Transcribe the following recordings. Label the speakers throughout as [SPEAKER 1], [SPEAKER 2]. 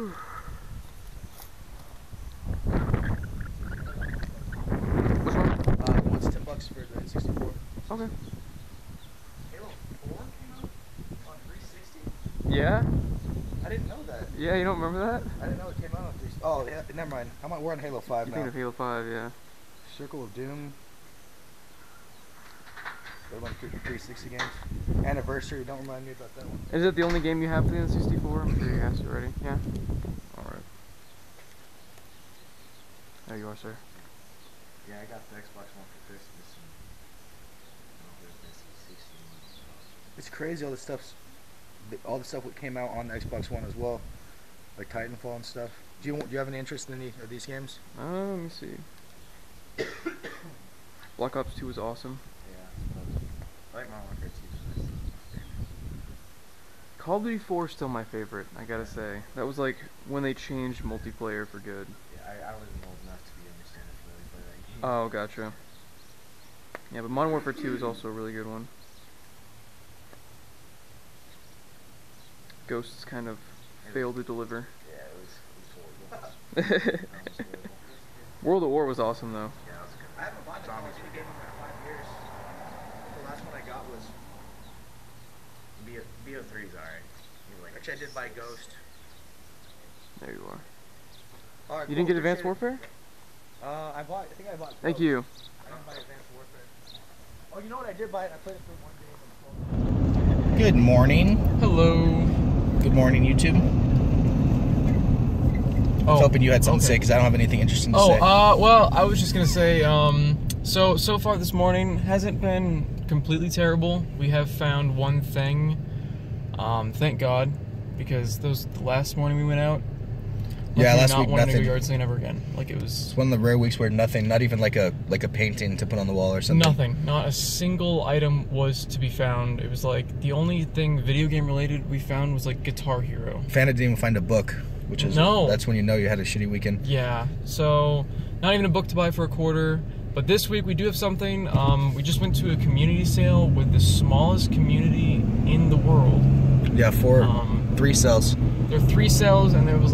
[SPEAKER 1] Which one?
[SPEAKER 2] What's $10 for the N64?
[SPEAKER 1] Okay.
[SPEAKER 2] Halo 4 came out on 360?
[SPEAKER 1] Yeah?
[SPEAKER 2] I didn't know that.
[SPEAKER 1] Yeah, you don't remember that?
[SPEAKER 2] I didn't know it came out on 360. Oh, yeah, never mind. We're on Halo 5 now.
[SPEAKER 1] You're thinking of Halo 5, yeah.
[SPEAKER 2] Circle of Doom. Those one 360 games. Anniversary, don't remind me about that one.
[SPEAKER 1] Is it the only game you have for the N64? I'm sure you asked already. Yeah? Alright. There you are, sir.
[SPEAKER 3] Yeah, I got the Xbox One for Christmas.
[SPEAKER 2] It's crazy all the stuff that came out on the Xbox One as well, like Titanfall and stuff. Do you have any interest in any of these games?
[SPEAKER 1] Let me see. Black Ops 2 was awesome.
[SPEAKER 3] Yeah, I like Modern Warfare 2.
[SPEAKER 1] Call of Duty 4 is still my favorite, I gotta say. That was like when they changed multiplayer for good.
[SPEAKER 3] Yeah, I wasn't old enough to be understand it really play that game.
[SPEAKER 1] Oh, gotcha. Yeah, but Modern Warfare 2 is also a really good one. Ghosts kind of failed to deliver.
[SPEAKER 3] Yeah, it was horrible.
[SPEAKER 1] World at War was awesome though.
[SPEAKER 3] Yeah, that was good.
[SPEAKER 2] I haven't bought a Call of Duty game in 5 years. The last one I got was...
[SPEAKER 3] BO3's alright.
[SPEAKER 2] Actually, I did buy Ghost.
[SPEAKER 1] There you are.
[SPEAKER 2] All right,
[SPEAKER 1] You didn't get Advanced Warfare?
[SPEAKER 2] I think I bought
[SPEAKER 1] Thank
[SPEAKER 2] Ghost.
[SPEAKER 1] you.
[SPEAKER 2] I didn't buy Advanced Warfare. Oh, you know what? I did buy it. I played it for one game. Good morning.
[SPEAKER 1] Hello.
[SPEAKER 2] Good morning, YouTube. I was hoping you had something to say because I don't have anything interesting to say.
[SPEAKER 4] Well, I was just gonna say, so far this morning hasn't been completely terrible. We have found one thing, thank God, because the last morning we went out.
[SPEAKER 2] Yeah, last week
[SPEAKER 4] not wanting to
[SPEAKER 2] nothing.
[SPEAKER 4] go yard sale ever again. Like it was.
[SPEAKER 2] It's one of the rare weeks where nothing, not even like a painting to put on the wall or something.
[SPEAKER 4] Nothing. Not a single item was to be found. It was like the only thing video game related we found was like Guitar Hero.
[SPEAKER 2] Fanta didn't even find a book, which is that's when you know you had a shitty weekend.
[SPEAKER 4] Yeah. So not even a book to buy for a quarter. But this week we do have something. We just went to a community sale with the smallest community in the world.
[SPEAKER 2] Yeah, 3 cells.
[SPEAKER 4] There are 3 cells, and it was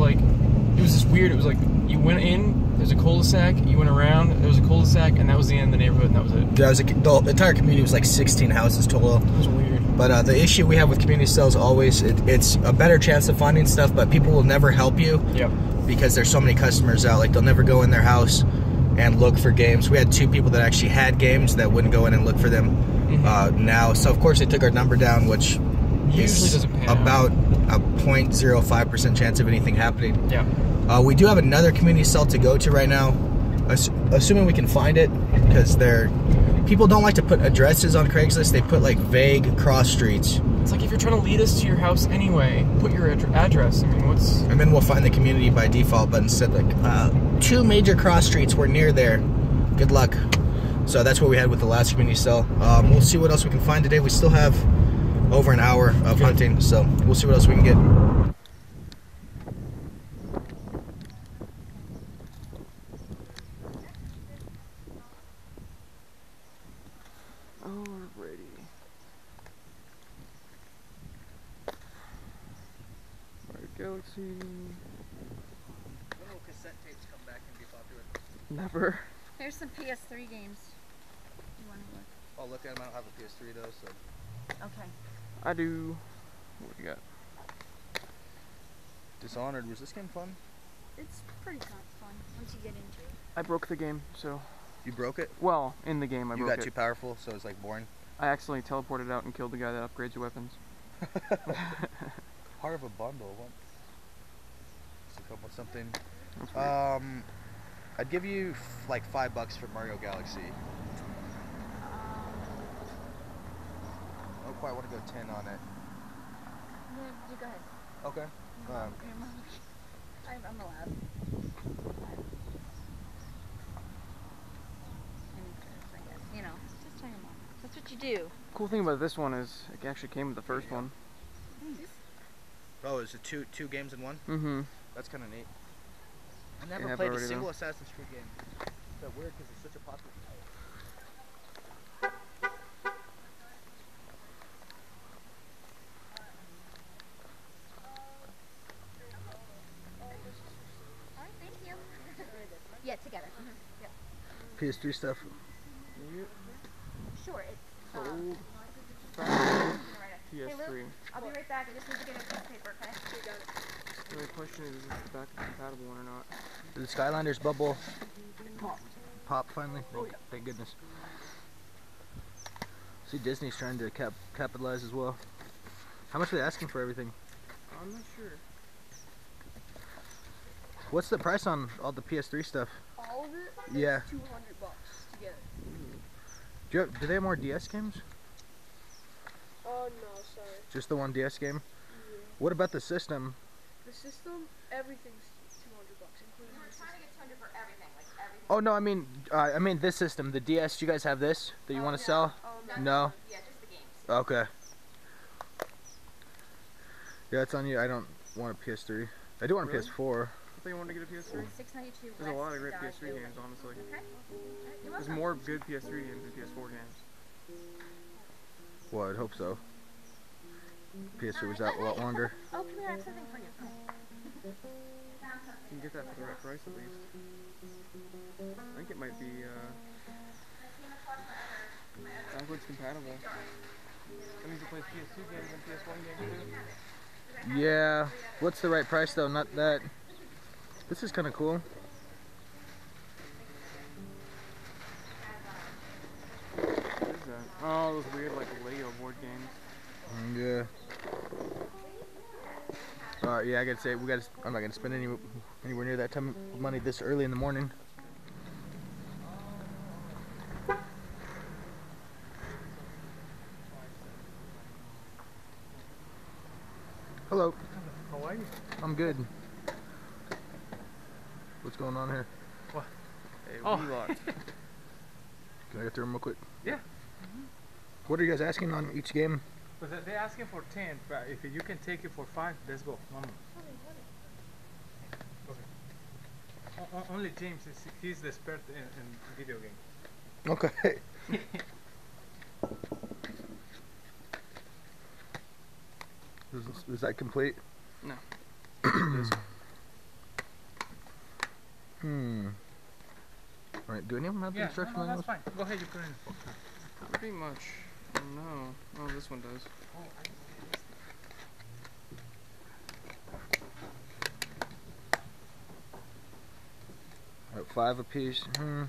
[SPEAKER 4] just weird. It was like you went in, there's a cul-de-sac, you went around, there was a cul-de-sac, and that was the end of the neighborhood, and that was it.
[SPEAKER 2] Yeah, the entire community was like 16 houses total.
[SPEAKER 4] It was weird.
[SPEAKER 2] But the issue we have with community cells always, it's a better chance of finding stuff, but people will never help you.
[SPEAKER 4] Yep.
[SPEAKER 2] Because there's so many customers out. Like, they'll never go in their house and look for games. We had 2 people that actually had games that wouldn't go in and look for them now. So, of course, they took our number down, which
[SPEAKER 4] usually
[SPEAKER 2] is
[SPEAKER 4] doesn't pan
[SPEAKER 2] about
[SPEAKER 4] out.
[SPEAKER 2] a 0.05% chance of anything happening.
[SPEAKER 4] Yeah.
[SPEAKER 2] We do have another community cell to go to right now, assuming we can find it, because people don't like to put addresses on Craigslist. They put like vague cross streets.
[SPEAKER 4] It's like if you're trying to lead us to your house anyway, put your address. I mean, what's...
[SPEAKER 2] And then we'll find the community by default, but instead like 2 major cross streets were near there. Good luck. So that's what we had with the last community cell. We'll see what else we can find today. We still have over an hour of hunting, so we'll see what else we can get.
[SPEAKER 1] Galaxy.
[SPEAKER 2] When will cassette tapes come back and be popular?
[SPEAKER 1] Never.
[SPEAKER 5] There's some PS3 games. You want to look?
[SPEAKER 2] I'll look at them. I don't have a PS3 though, so.
[SPEAKER 5] Okay.
[SPEAKER 1] I do. What do you got?
[SPEAKER 2] Dishonored. Was this game fun?
[SPEAKER 5] It's pretty fun once you get into it.
[SPEAKER 1] I broke the game, so.
[SPEAKER 2] You broke it?
[SPEAKER 1] Well, in the game I broke it.
[SPEAKER 2] You got too powerful, so it's like boring?
[SPEAKER 1] I accidentally teleported out and killed the guy that upgrades your weapons.
[SPEAKER 2] Part of a bundle. What? To come with something. I'd give you like $5 for Mario Galaxy. I don't quite want to go 10 on it.
[SPEAKER 5] You go ahead.
[SPEAKER 2] Okay.
[SPEAKER 5] I'm allowed. I guess. You know, just turn them on. That's what you do.
[SPEAKER 1] Cool thing about this one is it actually came with the first one.
[SPEAKER 2] Oh, is it two games in one?
[SPEAKER 1] Mm-hmm.
[SPEAKER 2] That's kind of neat. I never played a single Assassin's Creed game. It's that weird because it's such a popular title. PS3 stuff.
[SPEAKER 1] Yep.
[SPEAKER 5] Sure, it's.
[SPEAKER 1] Sold.
[SPEAKER 5] Hey, Luke,
[SPEAKER 1] PS3.
[SPEAKER 5] I'll be right back. I just need to get a piece of paper, okay? You got it.
[SPEAKER 1] The only question is this the back compatible one or not?
[SPEAKER 2] The Skylanders bubble pop finally. Thank goodness. See, Disney's trying to capitalize as well. How much are they asking for everything?
[SPEAKER 1] I'm not sure.
[SPEAKER 2] What's the price on all the PS3 stuff?
[SPEAKER 6] All of it?
[SPEAKER 2] Yeah.
[SPEAKER 6] $200 to get it.
[SPEAKER 2] Do they have more DS games?
[SPEAKER 6] Oh no, sorry.
[SPEAKER 2] Just the one DS game?
[SPEAKER 6] Yeah.
[SPEAKER 2] What about the system?
[SPEAKER 6] The system, everything's $200, including
[SPEAKER 5] We're
[SPEAKER 6] the
[SPEAKER 5] trying to
[SPEAKER 6] system.
[SPEAKER 5] get 200 for everything, like everything.
[SPEAKER 2] Oh no, I mean this system, the DS. Do you guys have this that you want to sell?
[SPEAKER 6] Oh
[SPEAKER 2] No.
[SPEAKER 5] Yeah, just the games.
[SPEAKER 2] Okay. Yeah, it's on you. I don't want a PS3. I do want a
[SPEAKER 1] Really?
[SPEAKER 2] PS4.
[SPEAKER 1] I think you wanted to get a PS3?
[SPEAKER 5] 692.
[SPEAKER 1] There's a lot of great
[SPEAKER 5] West
[SPEAKER 1] PS3
[SPEAKER 5] Dodge
[SPEAKER 1] games, honestly.
[SPEAKER 5] Okay. You're
[SPEAKER 1] There's
[SPEAKER 5] welcome.
[SPEAKER 1] more good PS3 games than PS4 games.
[SPEAKER 2] Well, I'd hope so. PS3 was out a lot longer.
[SPEAKER 5] Oh, come here, I have something for you. Come here.
[SPEAKER 1] You can get that for the right price at least. I think it might be backwards compatible. That means it plays PS2 games and PS1 games too.
[SPEAKER 2] Yeah. What's the right price though? Not that. This is kind of cool.
[SPEAKER 1] What is that? Oh, those weird like Lego board games.
[SPEAKER 2] Yeah. Alright, yeah, I gotta say, I'm not gonna spend anywhere near that time of money this early in the morning. Hello.
[SPEAKER 7] How are you?
[SPEAKER 2] I'm good. What's going on here?
[SPEAKER 1] Hey,
[SPEAKER 7] Oh.
[SPEAKER 1] we locked.
[SPEAKER 2] Can I get through them real quick?
[SPEAKER 7] Yeah.
[SPEAKER 2] What are you guys asking on each game?
[SPEAKER 7] But they're asking for 10, but if you can take it for 5, let's go. Okay. Only James, he's the expert in video games.
[SPEAKER 2] Okay. Is that complete?
[SPEAKER 1] No.
[SPEAKER 2] Alright, do any of them have the
[SPEAKER 7] Yeah,
[SPEAKER 2] instruction
[SPEAKER 7] no,
[SPEAKER 2] manuals?
[SPEAKER 7] that's fine. Go ahead, you put it in.
[SPEAKER 1] Pretty much. No. Oh, this one does.
[SPEAKER 2] Alright, 5 apiece.
[SPEAKER 1] Yeah.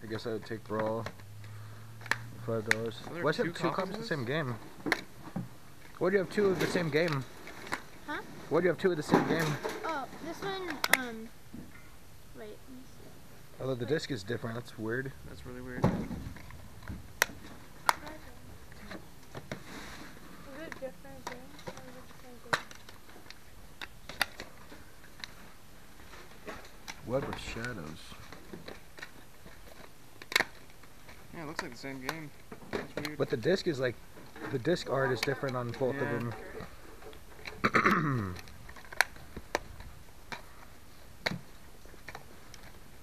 [SPEAKER 2] I guess I would take Brawl. $5.
[SPEAKER 1] there
[SPEAKER 2] Why do you
[SPEAKER 1] two
[SPEAKER 2] have 2 copies
[SPEAKER 1] copies
[SPEAKER 2] of
[SPEAKER 1] of
[SPEAKER 2] the same game? Why do you have 2 of the same game?
[SPEAKER 8] Huh?
[SPEAKER 2] Why do you have 2 of the same game?
[SPEAKER 8] Oh, this one, wait, let me see.
[SPEAKER 2] Although the disc is different, that's weird.
[SPEAKER 1] That's really weird.
[SPEAKER 6] Is it different games? Or is it the same game?
[SPEAKER 2] Web of Shadows.
[SPEAKER 1] Yeah, it looks like the same game. That's weird.
[SPEAKER 2] But the disc is like, the disc art is different on both
[SPEAKER 1] Yeah.
[SPEAKER 2] of them.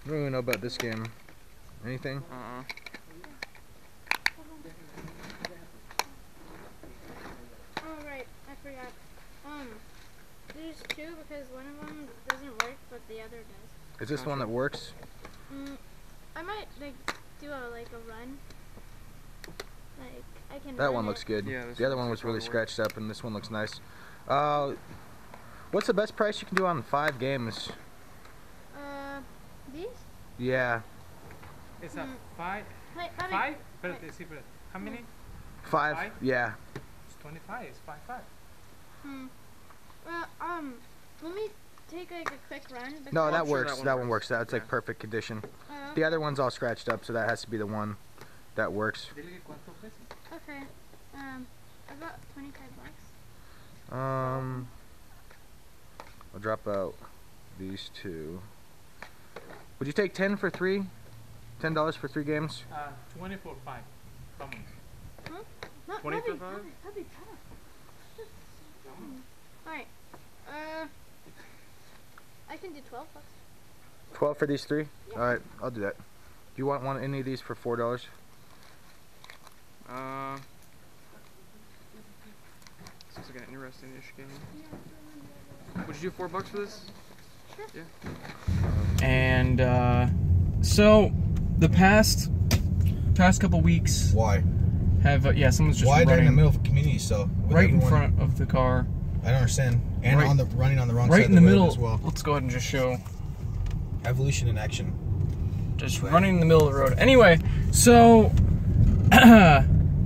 [SPEAKER 2] I don't really know about this game. Anything?
[SPEAKER 8] Oh, right, I forgot. There's 2 because one of them doesn't work, but the other does.
[SPEAKER 2] Is this one that works?
[SPEAKER 8] I might, like, do a run. Like, I can
[SPEAKER 2] That
[SPEAKER 8] run
[SPEAKER 2] one
[SPEAKER 8] it.
[SPEAKER 2] looks good.
[SPEAKER 1] Yeah, this
[SPEAKER 2] The other
[SPEAKER 1] one
[SPEAKER 2] one
[SPEAKER 1] looks
[SPEAKER 2] was really
[SPEAKER 1] like probably works.
[SPEAKER 2] scratched up, and this one looks nice. What's the best price you can do on 5 games?
[SPEAKER 8] These?
[SPEAKER 2] Yeah,
[SPEAKER 7] It's a 5.
[SPEAKER 8] Wait,
[SPEAKER 7] 5? But how many?
[SPEAKER 2] 5.
[SPEAKER 7] Five?
[SPEAKER 2] Yeah.
[SPEAKER 7] It's 25. It's 5.
[SPEAKER 8] Well, let me take, like, a quick run.
[SPEAKER 2] No,
[SPEAKER 1] I'm
[SPEAKER 2] that
[SPEAKER 1] sure
[SPEAKER 2] works.
[SPEAKER 1] that one
[SPEAKER 2] That one
[SPEAKER 1] works.
[SPEAKER 2] works. That's like
[SPEAKER 1] Yeah.
[SPEAKER 2] perfect condition.
[SPEAKER 8] Oh,
[SPEAKER 2] The other one's all scratched up, so that has to be the one that works.
[SPEAKER 7] Dile cuánto pesa.
[SPEAKER 8] okay. About $25.
[SPEAKER 2] I'll drop out these 2. Would you take 10 for 3? $10 for 3 games?
[SPEAKER 7] 20 for 5. Come on.
[SPEAKER 8] Huh? Not
[SPEAKER 1] 20 for
[SPEAKER 8] that'd be-
[SPEAKER 1] 5?
[SPEAKER 8] That'd be tough. Alright. I can do $12.
[SPEAKER 2] 12 for these 3?
[SPEAKER 8] Yeah.
[SPEAKER 2] Alright, I'll do that. Do you want any of these for $4?
[SPEAKER 1] This looks like an interesting-ish game. Would you do $4 for this?
[SPEAKER 8] Sure.
[SPEAKER 1] Yeah.
[SPEAKER 4] And So the past couple weeks
[SPEAKER 2] Why?
[SPEAKER 4] have yeah, someone's just
[SPEAKER 2] Why they're in the
[SPEAKER 4] running
[SPEAKER 2] middle of a community cell? with
[SPEAKER 4] right in
[SPEAKER 2] everyone-
[SPEAKER 4] front of the car.
[SPEAKER 2] I don't understand. And
[SPEAKER 4] Right-
[SPEAKER 2] on the running on the wrong
[SPEAKER 4] Right
[SPEAKER 2] side
[SPEAKER 4] in
[SPEAKER 2] of
[SPEAKER 4] the
[SPEAKER 2] the road
[SPEAKER 4] middle.
[SPEAKER 2] as well.
[SPEAKER 4] Let's go ahead and just show.
[SPEAKER 2] Evolution in action.
[SPEAKER 4] Just running in the middle of the road. Anyway, so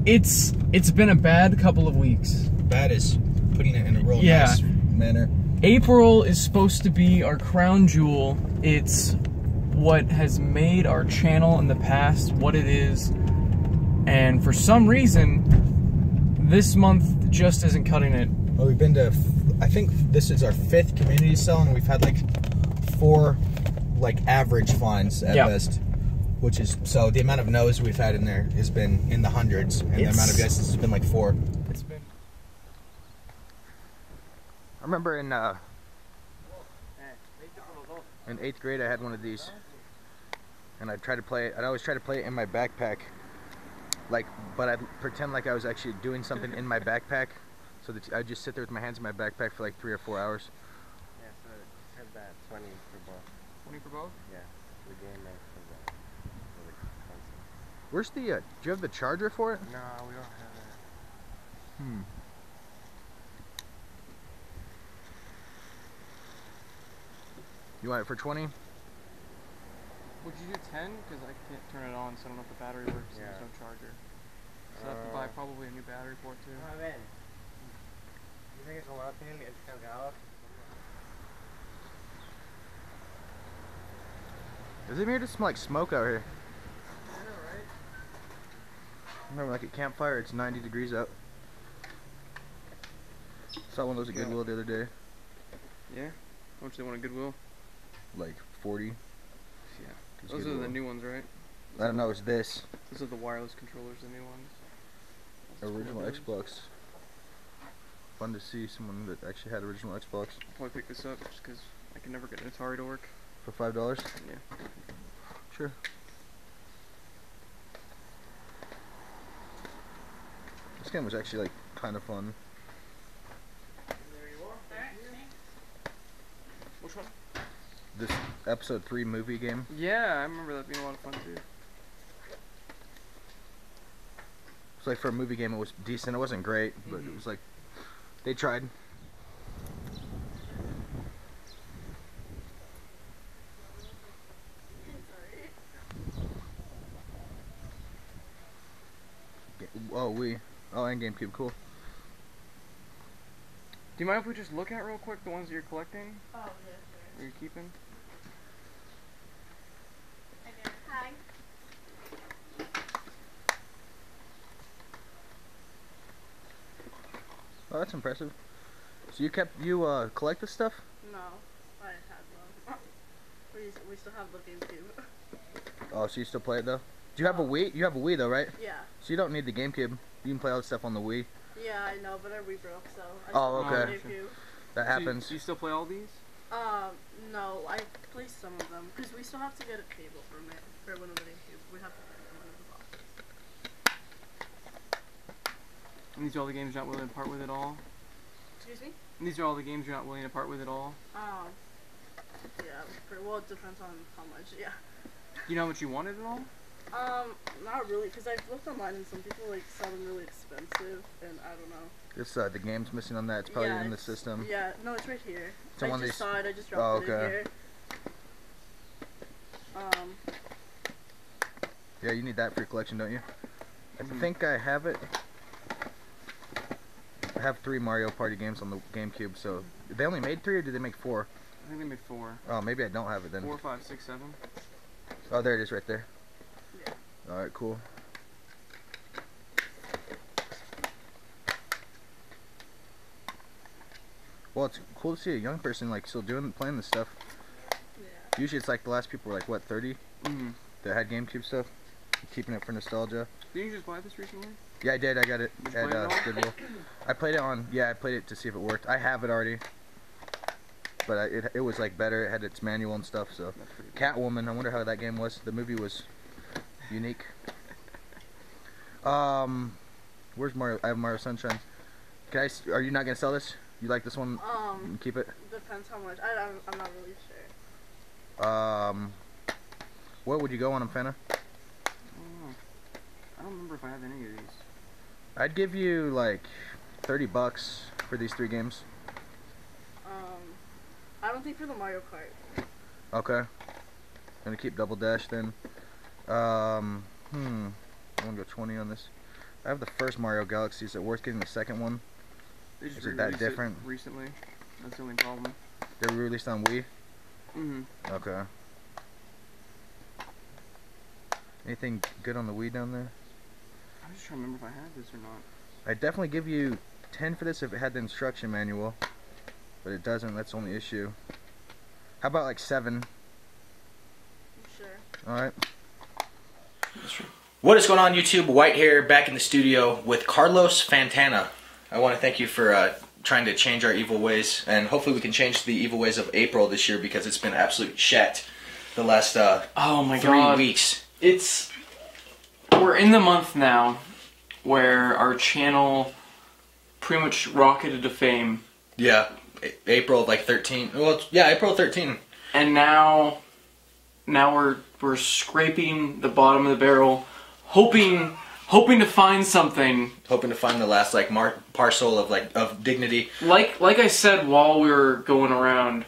[SPEAKER 4] it's been a bad couple of weeks.
[SPEAKER 2] Bad is putting it in a real
[SPEAKER 4] Yeah.
[SPEAKER 2] nice manner.
[SPEAKER 4] April is supposed to be our crown jewel. It's what has made our channel in the past what it is. And for some reason, this month just isn't cutting it.
[SPEAKER 2] Well, we've been to, I think this is our 5th community cell, and we've had like 4 like average finds at
[SPEAKER 4] Yep.
[SPEAKER 2] best. Which is, so the amount of no's we've had in there has been in the hundreds, and the amount of yeses has been like 4.
[SPEAKER 4] It's been.
[SPEAKER 2] I remember in 8th grade I had one of these, and I'd try to play it. I'd always try to play it in my backpack, like, but I'd pretend like I was actually doing something in my backpack, so that I'd just sit there with my hands in my backpack for like 3 or 4 hours.
[SPEAKER 3] Yeah, so it said that 20 for both.
[SPEAKER 1] 20 for both?
[SPEAKER 3] Yeah, the game man said that. For the console.
[SPEAKER 2] Where's the? Do you have the charger for it?
[SPEAKER 3] No, we don't have that.
[SPEAKER 2] You want it for 20?
[SPEAKER 1] Would you do 10? Because I can't turn it on, so I don't know if the battery works and there's no charger. So I have to buy probably a new battery for it too.
[SPEAKER 3] A ver. You think it's a lot of thing? It's cargado.
[SPEAKER 2] Does it just smell like smoke out here?
[SPEAKER 1] I know, right?
[SPEAKER 2] Remember, like at campfire, it's 90 degrees out. Saw one of those at Goodwill the other day.
[SPEAKER 1] Yeah? How much do they want at Goodwill?
[SPEAKER 2] Like 40.
[SPEAKER 1] Yeah.
[SPEAKER 2] It's
[SPEAKER 1] Those are
[SPEAKER 2] Goodwill.
[SPEAKER 1] the new ones, right?
[SPEAKER 2] I don't know, it's this.
[SPEAKER 1] Those are the wireless controllers, the new ones.
[SPEAKER 2] Original Xbox. Fun to see someone that actually had original Xbox.
[SPEAKER 1] I'll probably pick this up just because I can never get an Atari to work.
[SPEAKER 2] For $5?
[SPEAKER 1] Yeah.
[SPEAKER 2] Sure. This game was actually like kind of fun.
[SPEAKER 1] Which one?
[SPEAKER 2] This episode 3 movie game.
[SPEAKER 1] Yeah, I remember that being a lot of fun too.
[SPEAKER 2] It's like for a movie game, it was decent. It wasn't great, but it was like they tried. Oh, and GameCube, cool.
[SPEAKER 1] Do you mind if we just look at real quick the ones that you're collecting?
[SPEAKER 8] Oh, yeah,
[SPEAKER 1] Or you're keeping?
[SPEAKER 8] sure. Hi.
[SPEAKER 2] Oh, that's impressive. So you collect this stuff?
[SPEAKER 6] No, I had one. We still have the GameCube.
[SPEAKER 2] Oh, so you still play it though? Do you have a Wii? You have a Wii though, right?
[SPEAKER 6] Yeah.
[SPEAKER 2] So you don't need the GameCube. You can play all this stuff on the Wii.
[SPEAKER 6] Yeah, I know, but our Wii broke, so I
[SPEAKER 2] Oh,
[SPEAKER 6] still have
[SPEAKER 2] okay.
[SPEAKER 6] the GameCube.
[SPEAKER 2] That happens.
[SPEAKER 1] Do you still play all these?
[SPEAKER 6] No, I play some of them because we still have to get a cable from it for one of the GameCube. We have to get it in one of the boxes.
[SPEAKER 1] And these are all the games you're not willing to part with at all?
[SPEAKER 6] Excuse me?
[SPEAKER 1] And these are all the games you're not willing to part with at all?
[SPEAKER 6] Yeah. Well, it depends on how much. Yeah.
[SPEAKER 1] Do you know how much you wanted at all?
[SPEAKER 6] Not really, because I've looked online and some people like sell them really expensive, and I don't know.
[SPEAKER 2] It's the game's missing on that. It's probably in the system.
[SPEAKER 6] Yeah, no, it's right here.
[SPEAKER 2] It's
[SPEAKER 6] I
[SPEAKER 2] one of
[SPEAKER 6] just
[SPEAKER 2] these-
[SPEAKER 6] saw it. I just dropped it in
[SPEAKER 2] okay.
[SPEAKER 6] here.
[SPEAKER 2] Yeah, you need that for your collection, don't you? I
[SPEAKER 1] Mhm.
[SPEAKER 2] think I have it. I have 3 Mario Party games on the GameCube, so they only made 3 or did they make 4?
[SPEAKER 1] I think they made 4.
[SPEAKER 2] Oh, maybe I don't have it then.
[SPEAKER 1] 4, 5, 6, 7.
[SPEAKER 2] Oh, there it is right there.
[SPEAKER 6] Yeah.
[SPEAKER 2] Alright, cool. Well, it's cool to see a young person like still playing this stuff.
[SPEAKER 6] Yeah.
[SPEAKER 2] Usually it's like the last people were like, what, 30?
[SPEAKER 1] Mm-hmm.
[SPEAKER 2] That had GameCube stuff. Keeping it for nostalgia.
[SPEAKER 1] Didn't you just buy this recently?
[SPEAKER 2] Yeah, I did. I got it
[SPEAKER 1] Did you
[SPEAKER 2] at
[SPEAKER 1] play it all?
[SPEAKER 2] Goodwill. I played it on. Yeah, I played it to see if it worked. I have it already, but it was like better. It had its manual and stuff. So,
[SPEAKER 1] That's pretty
[SPEAKER 2] Catwoman. I wonder how that game was. The movie was unique. Where's Mario? I have Mario Sunshine. Are you not gonna sell this? You like this one? You can keep it.
[SPEAKER 6] Depends how much. I'm not really sure.
[SPEAKER 2] What would you go on them, Fanta?
[SPEAKER 1] I don't remember if I have any of these.
[SPEAKER 2] I'd give you like $30 for these 3 games.
[SPEAKER 6] I don't think for the Mario Kart.
[SPEAKER 2] Okay. Gonna keep Double Dash then. I'm gonna go 20 on this. I have the first Mario Galaxy. Is it worth getting the second one?
[SPEAKER 1] They just
[SPEAKER 2] Is it that different?
[SPEAKER 1] Recently. That's the only problem.
[SPEAKER 2] They were released on Wii? Okay. Anything good on the Wii down there?
[SPEAKER 1] I'm just trying to remember if I had this or not.
[SPEAKER 2] I'd definitely give you 10 for this if it had the instruction manual. But it doesn't, that's the only issue. How about like 7?
[SPEAKER 6] Sure.
[SPEAKER 2] Alright. What is going on, YouTube? White here, back in the studio with Carlos Fantana. I want to thank you for trying to change our evil ways, and hopefully we can change the evil ways of April this year, because it's been absolute shit the last
[SPEAKER 4] oh my
[SPEAKER 2] 3
[SPEAKER 4] God.
[SPEAKER 2] weeks.
[SPEAKER 4] We're in the month now where our channel pretty much rocketed to fame.
[SPEAKER 2] Yeah, April of like 13. Well, yeah, April 13.
[SPEAKER 4] And now we're scraping the bottom of the barrel, hoping to find something.
[SPEAKER 2] Hoping to find the last like parcel of dignity.
[SPEAKER 4] Like I said while we were going around,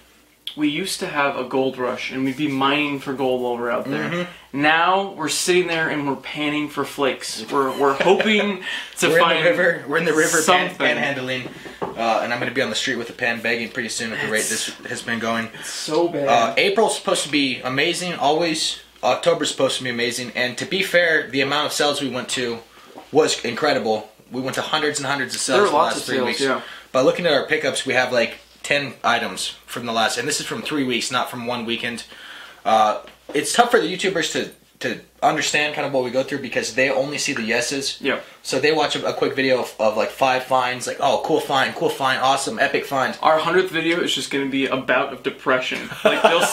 [SPEAKER 4] we used to have a gold rush and we'd be mining for gold while we're out there. Now we're sitting there and we're panning for flakes. We're hoping to find
[SPEAKER 2] We're in the river
[SPEAKER 4] something.
[SPEAKER 2] panhandling, and I'm going to be on the street with a pan begging pretty soon at the rate this has been going.
[SPEAKER 4] It's so bad.
[SPEAKER 2] April's supposed to be amazing, always. October's supposed to be amazing, and to be fair, the amount of sales we went to was incredible. We went to hundreds and hundreds of sales
[SPEAKER 4] There
[SPEAKER 2] in
[SPEAKER 4] were
[SPEAKER 2] the
[SPEAKER 4] lots
[SPEAKER 2] last
[SPEAKER 4] of
[SPEAKER 2] 3
[SPEAKER 4] sales,
[SPEAKER 2] weeks.
[SPEAKER 4] yeah.
[SPEAKER 2] By looking at our pickups, we have like 10 items from the last, and this is from 3 weeks, not from 1 weekend. It's tough for the YouTubers to understand kind of what we go through, because they only see the yeses.
[SPEAKER 4] Yeah.
[SPEAKER 2] So they watch a quick video of like 5 finds, like, oh, cool find, awesome, epic find.
[SPEAKER 4] Our 100th video is just going to be a bout of depression. Like, they'll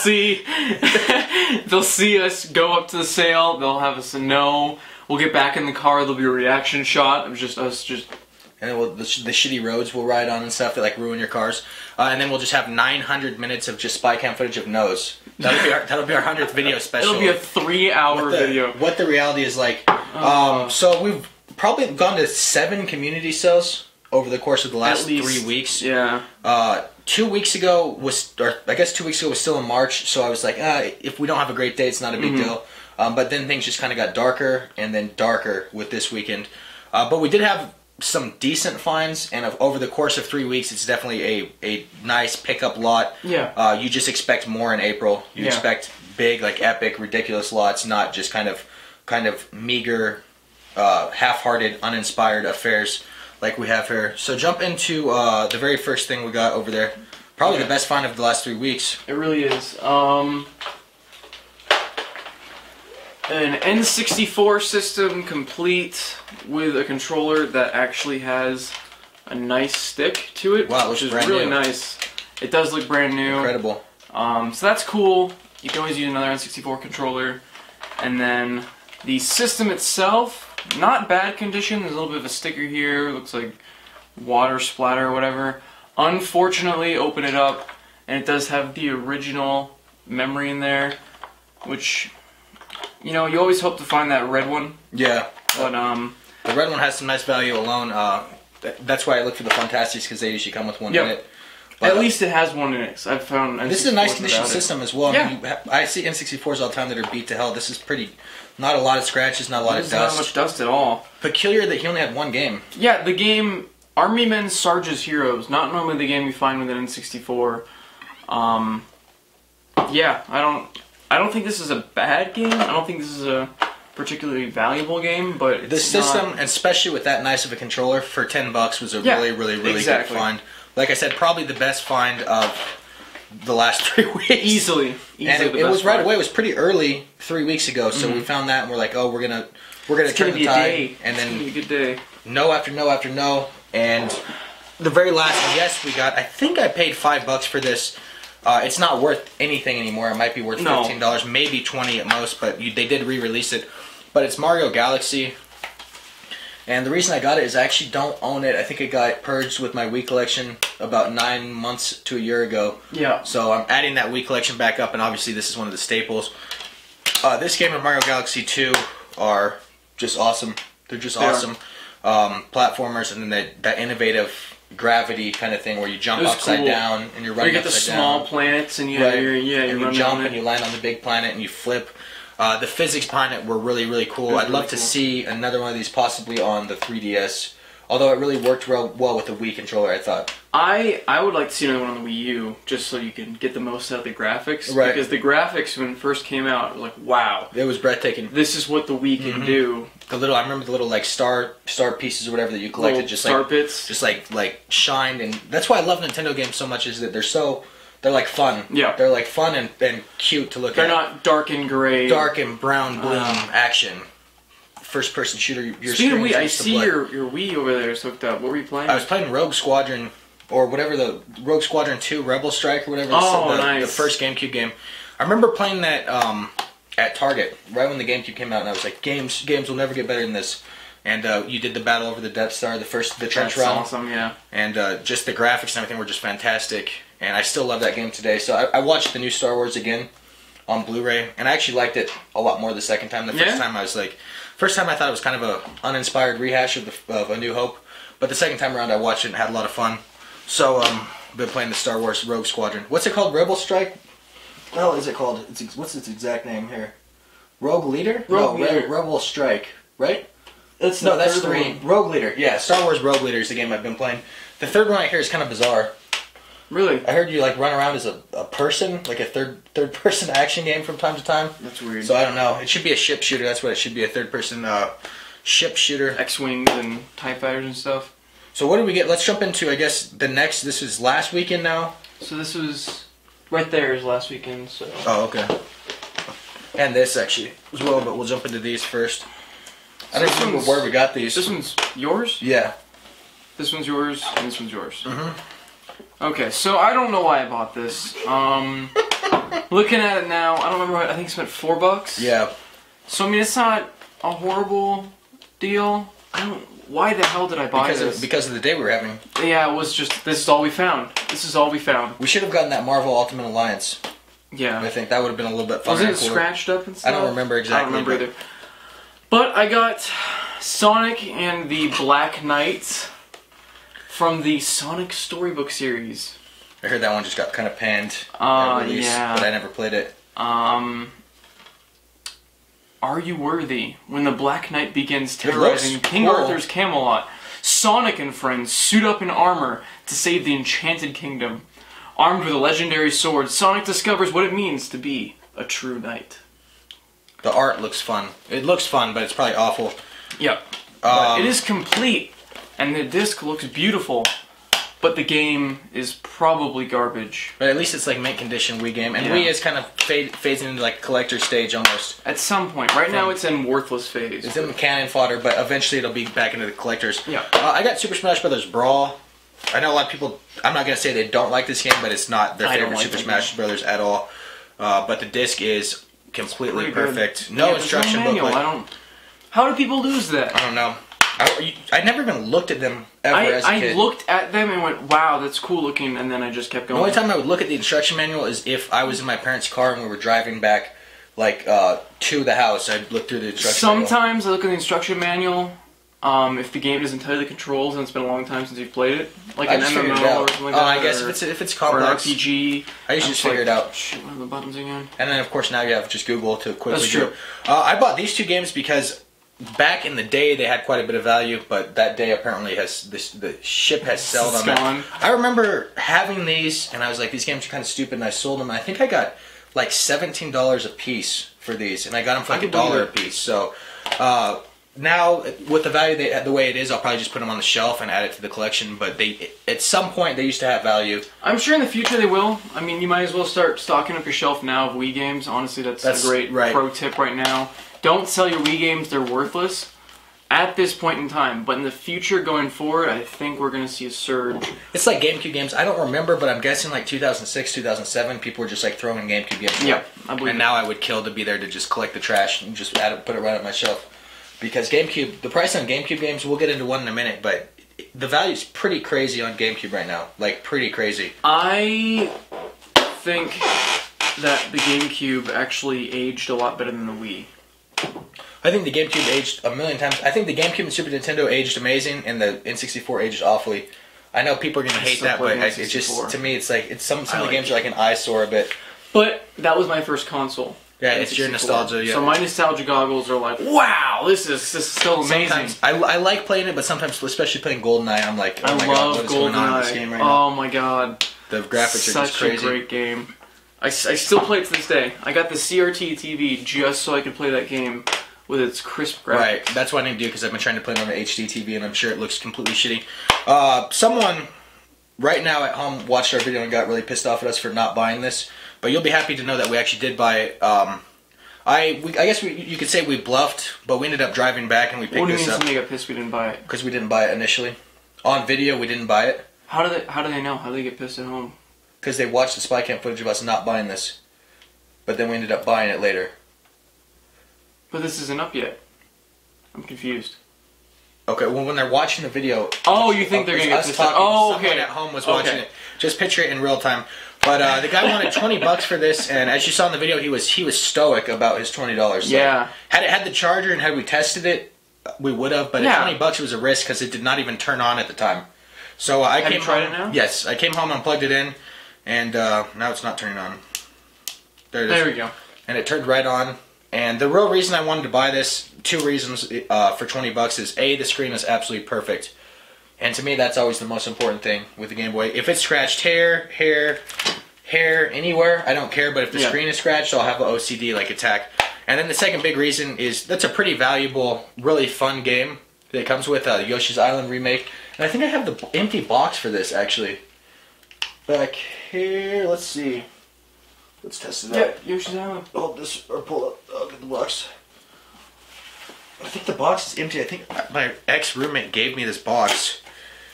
[SPEAKER 4] see us go up to the sale, they'll have us a no, we'll get back in the car, there'll be a reaction shot of just us just...
[SPEAKER 2] And then the shitty roads we'll ride on and stuff that like ruin your cars. And then we'll just have 900 minutes of just spy cam footage of no's. That'll be our 100th video special.
[SPEAKER 4] It'll be a 3-hour video.
[SPEAKER 2] What the reality is like. So we've probably gone to 7 community sales over the course of the last 3 weeks.
[SPEAKER 4] Yeah.
[SPEAKER 2] 2 weeks ago I guess 2 weeks ago was still in March, so I was like, if we don't have a great day, it's not a big deal. But then things just kind of got darker and then darker with this weekend. But we did have some decent finds, and over the course of 3 weeks, it's definitely a nice pickup lot.
[SPEAKER 4] Yeah.
[SPEAKER 2] You just expect more in April. You expect big, like epic, ridiculous lots, not just kind of meager, half-hearted, uninspired affairs like we have here. So jump into the very first thing we got over there. Probably the best find of the last 3 weeks.
[SPEAKER 4] It really is. An N64 system complete with a controller that actually has a nice stick to it,
[SPEAKER 2] wow,
[SPEAKER 4] which is really nice. It does look brand new.
[SPEAKER 2] Incredible.
[SPEAKER 4] So that's cool. You can always use another N64 controller. And then the system itself, not bad condition. There's a little bit of a sticker here. Looks like water splatter or whatever. Unfortunately, open it up, and it does have the original memory in there, which... You know, you always hope to find that red one. Yeah. But,
[SPEAKER 2] the red one has some nice value alone. That's why I look for the Fantasties, because they usually come with one in it. But,
[SPEAKER 4] at least it has one in it, 'cause I've found N64s.
[SPEAKER 2] This is a nice condition system as well.
[SPEAKER 4] Yeah.
[SPEAKER 2] I see N64s all the time that are beat to hell. This is pretty... Not a lot of scratches, not a lot of dust.
[SPEAKER 4] Not much dust at all.
[SPEAKER 2] Peculiar that he only had 1 game.
[SPEAKER 4] Yeah, the game... Army Men Sarge's Heroes. Not normally the game you find with an N64. Yeah, I don't think this is a bad game. I don't think this is a particularly valuable game, but
[SPEAKER 2] the system, especially with that nice of a controller, for $10 was a really good find. Like I said, probably the best find of the last 3 weeks.
[SPEAKER 4] Easily.
[SPEAKER 2] And it was right away. It was pretty early 3 weeks ago, so we found that and we're like, oh, we're gonna turn the tide. And then
[SPEAKER 4] it's gonna be a good day.
[SPEAKER 2] No after no after no, and the very last yes we got. I think I paid $5 for this. It's not worth anything anymore. It might be worth $15, maybe $20 at most, but they did re-release it. But it's Mario Galaxy, and the reason I got it is I actually don't own it. I think it got purged with my Wii collection about 9 months to a year ago.
[SPEAKER 4] Yeah.
[SPEAKER 2] So I'm adding that Wii collection back up, and obviously this is one of the staples. This game and Mario Galaxy 2 are just awesome. They're just awesome. Platformers, and then that innovative gravity kind of thing where you jump upside down and you're running upside down.
[SPEAKER 4] You get the small planets and you
[SPEAKER 2] jump and you land on the big planet and you flip. The physics behind it were really, really cool. I'd love to see another one of these possibly on the 3DS. Although it really worked real well with the Wii controller, I thought.
[SPEAKER 4] I would like to see another one on the Wii U, just so you can get the most out of the graphics.
[SPEAKER 2] Right.
[SPEAKER 4] Because the graphics, when it first came out, were like, wow.
[SPEAKER 2] It was breathtaking.
[SPEAKER 4] This is what the Wii can do.
[SPEAKER 2] I remember the little like star pieces or whatever that you collected,
[SPEAKER 4] little
[SPEAKER 2] just
[SPEAKER 4] star
[SPEAKER 2] like
[SPEAKER 4] bits,
[SPEAKER 2] just like shined, and that's why I love Nintendo games so much. Is that they're like fun.
[SPEAKER 4] Yeah.
[SPEAKER 2] They're like fun and cute to look at.
[SPEAKER 4] They're not dark and gray.
[SPEAKER 2] Dark and brown bloom action. First person shooter.
[SPEAKER 4] Speaking of Wii, I see your Wii over there is hooked up. What were you playing?
[SPEAKER 2] I was playing Rogue Squadron, or whatever, the Rogue Squadron 2 Rebel Strike or whatever.
[SPEAKER 4] Nice.
[SPEAKER 2] The first GameCube game. I remember playing that at Target right when the GameCube came out, and I was like, games will never get better than this. And you did the battle over the Death Star, the trench run.
[SPEAKER 4] That's awesome, yeah.
[SPEAKER 2] And just the graphics and everything were just fantastic. And I still love that game today. So I watched the new Star Wars again on Blu-ray, and I actually liked it a lot more the second time. The first time I was like, I thought it was kind of a uninspired rehash of A New Hope, but the second time around I watched it and had a lot of fun. So been playing the Star Wars Rogue Squadron. What's it called? Rebel Strike? What the hell is it called? What's its exact name here? Rogue Leader?
[SPEAKER 4] Leader.
[SPEAKER 2] Rebel Strike, right?
[SPEAKER 4] That's
[SPEAKER 2] 3. Rogue Leader. Yeah, Star Wars Rogue Leader is the game I've been playing. The third one right here is kind of bizarre.
[SPEAKER 4] Really?
[SPEAKER 2] I heard you like run around as a person, like a third person action game from time to time.
[SPEAKER 4] That's weird.
[SPEAKER 2] So I don't know. It should be a ship shooter. That's what it should be, a third person ship shooter.
[SPEAKER 4] X-Wings and TIE Fighters and stuff.
[SPEAKER 2] So what do we get? Let's jump into, I guess, this is last weekend now.
[SPEAKER 4] So this was right there is last weekend, so.
[SPEAKER 2] Oh, okay. And this actually as well, but we'll jump into these first. I don't remember where we got these.
[SPEAKER 4] This one's yours?
[SPEAKER 2] Yeah.
[SPEAKER 4] This one's yours, and this one's yours. Okay, so I don't know why I bought this. Looking at it now, I don't remember. I think I spent $4.
[SPEAKER 2] Yeah.
[SPEAKER 4] So I mean, it's not a horrible deal. Why the hell did I buy this?
[SPEAKER 2] Because of the day we were having.
[SPEAKER 4] Yeah, it was just, this is all we found. This is all we found.
[SPEAKER 2] We should have gotten that Marvel Ultimate Alliance.
[SPEAKER 4] Yeah.
[SPEAKER 2] I think that would have been a little bit fun.
[SPEAKER 4] Wasn't it scratched up and stuff?
[SPEAKER 2] I don't remember exactly.
[SPEAKER 4] I don't remember either. But I got Sonic and the Black Knight from the Sonic Storybook series.
[SPEAKER 2] I heard that one just got kind of panned.
[SPEAKER 4] Yeah.
[SPEAKER 2] But I never played it.
[SPEAKER 4] Are you worthy? When the Black Knight begins terrorizing King Arthur's Camelot, Sonic and friends suit up in armor to save the Enchanted Kingdom. Armed with a legendary sword, Sonic discovers what it means to be a true knight.
[SPEAKER 2] The art looks fun. It looks fun, but it's probably awful.
[SPEAKER 4] Yep. But it is complete, and the disc looks beautiful. But the game is probably garbage.
[SPEAKER 2] But at least it's like mint condition Wii game, and Wii is kind of phasing into like collector stage almost.
[SPEAKER 4] At some point. Right now it's in worthless phase.
[SPEAKER 2] It's in cannon fodder, but eventually it'll be back into the collectors.
[SPEAKER 4] Yeah.
[SPEAKER 2] I got Super Smash Bros. Brawl. I know a lot of people, I'm not going to say they don't like this game, but it's not their favorite Super Smash Bros. At all. But the disc is completely perfect. No instruction booklet.
[SPEAKER 4] How do people lose that?
[SPEAKER 2] I don't know. I never even looked at them ever as a kid.
[SPEAKER 4] I looked at them and went, wow, that's cool looking, and then I just kept going.
[SPEAKER 2] The only time I would look at the instruction manual is if I was in my parents' car and we were driving back, like, to the house. I'd look through the instruction manual.
[SPEAKER 4] Sometimes I look at the instruction manual, if the game doesn't tell you the controls and it's been a long time since you've played it. Like an MMO or something like that.
[SPEAKER 2] I guess if it's complex.
[SPEAKER 4] Or an RPG.
[SPEAKER 2] I usually just figure it out.
[SPEAKER 4] Shit, what are the buttons again?
[SPEAKER 2] And then, of course, now you have just Google to quickly
[SPEAKER 4] That's true.
[SPEAKER 2] I bought these two games because back in the day they had quite a bit of value, but that day apparently the ship has sold on them. I remember having these, and I was like, these games are kind of stupid, and I sold them. And I think I got like $17 a piece for these, and I got them for like $1 a piece. So now, with the value the way it is, I'll probably just put them on the shelf and add it to the collection. But at some point they used to have value.
[SPEAKER 4] I'm sure in the future they will. I mean, you might as well start stocking up your shelf now of Wii games. Honestly, that's a great pro tip right now. Don't sell your Wii games, they're worthless at this point in time. But in the future, going forward, I think we're going to see a surge.
[SPEAKER 2] It's like GameCube games. I don't remember, but I'm guessing like 2006, 2007, people were just like throwing GameCube games.
[SPEAKER 4] Yeah, I believe.
[SPEAKER 2] And now I would kill to be there to just collect the trash and just put it right on my shelf. Because GameCube, the price on GameCube games, we'll get into one in a minute, but the value is pretty crazy on GameCube right now. Like, pretty crazy.
[SPEAKER 4] I think that the GameCube actually aged a lot better than the Wii.
[SPEAKER 2] I think the GameCube aged a million times. I think the GameCube and Super Nintendo aged amazing, and the N64 aged awfully. I know people are gonna hate that, but it's just, to me, it's like some of the games are like an eyesore a bit.
[SPEAKER 4] But that was my first console.
[SPEAKER 2] Yeah, it's your nostalgia. Yeah.
[SPEAKER 4] So my nostalgia goggles are like, wow, this is so amazing.
[SPEAKER 2] Sometimes I like playing it, but sometimes, especially playing GoldenEye, I'm like, oh my god,
[SPEAKER 4] love
[SPEAKER 2] what is going on in this game right now?
[SPEAKER 4] Oh my god,
[SPEAKER 2] the graphics are just crazy.
[SPEAKER 4] Such a great game. I still play it to this day. I got the CRT TV just so I could play that game with its crisp graphics.
[SPEAKER 2] Right, that's what I need to do because I've been trying to play it on the HD TV, and I'm sure it looks completely shitty. Someone right now at home watched our video and got really pissed off at us for not buying this, but you'll be happy to know that we actually did buy it. I guess you could say we bluffed, but we ended up driving back and we picked this up.
[SPEAKER 4] What do you mean somebody got pissed we didn't buy it?
[SPEAKER 2] Because we didn't buy it initially. On video, we didn't buy it.
[SPEAKER 4] How do they know? How do they get pissed at home?
[SPEAKER 2] Because they watched the spy cam footage of us not buying this. But then we ended up buying it later.
[SPEAKER 4] But this isn't up yet. I'm confused.
[SPEAKER 2] Okay, well, when they're watching the video...
[SPEAKER 4] Oh, you think they're going to get pissed at...
[SPEAKER 2] Oh, okay. Someone at home was watching it. Just picture it in real time. But the guy wanted $20 for this, and as you saw in the video, he was stoic about his $20. So
[SPEAKER 4] yeah.
[SPEAKER 2] Had it had the charger and had we tested it, we would have. But at $20, it was a risk because it did not even turn on at the time. So I
[SPEAKER 4] came home. Have you tried it now?
[SPEAKER 2] Yes, I came home and plugged it in, and now it's not turning on. There it is.
[SPEAKER 4] There we go.
[SPEAKER 2] And it turned right on. And the real reason I wanted to buy this, 2 reasons for $20 is A, the screen is absolutely perfect. And to me, that's always the most important thing with the Game Boy. If it's scratched hair, anywhere, I don't care. But if the screen is scratched, I'll have an OCD like attack. And then the second big reason is that's a pretty valuable, really fun game that it comes with, Yoshi's Island remake. And I think I have the empty box for this, actually. Back here, let's see. Let's test it out.
[SPEAKER 4] Yeah, Yoshi's Island.
[SPEAKER 2] Hold this, or pull up, get the box. I think the box is empty. I think my ex-roommate gave me this box.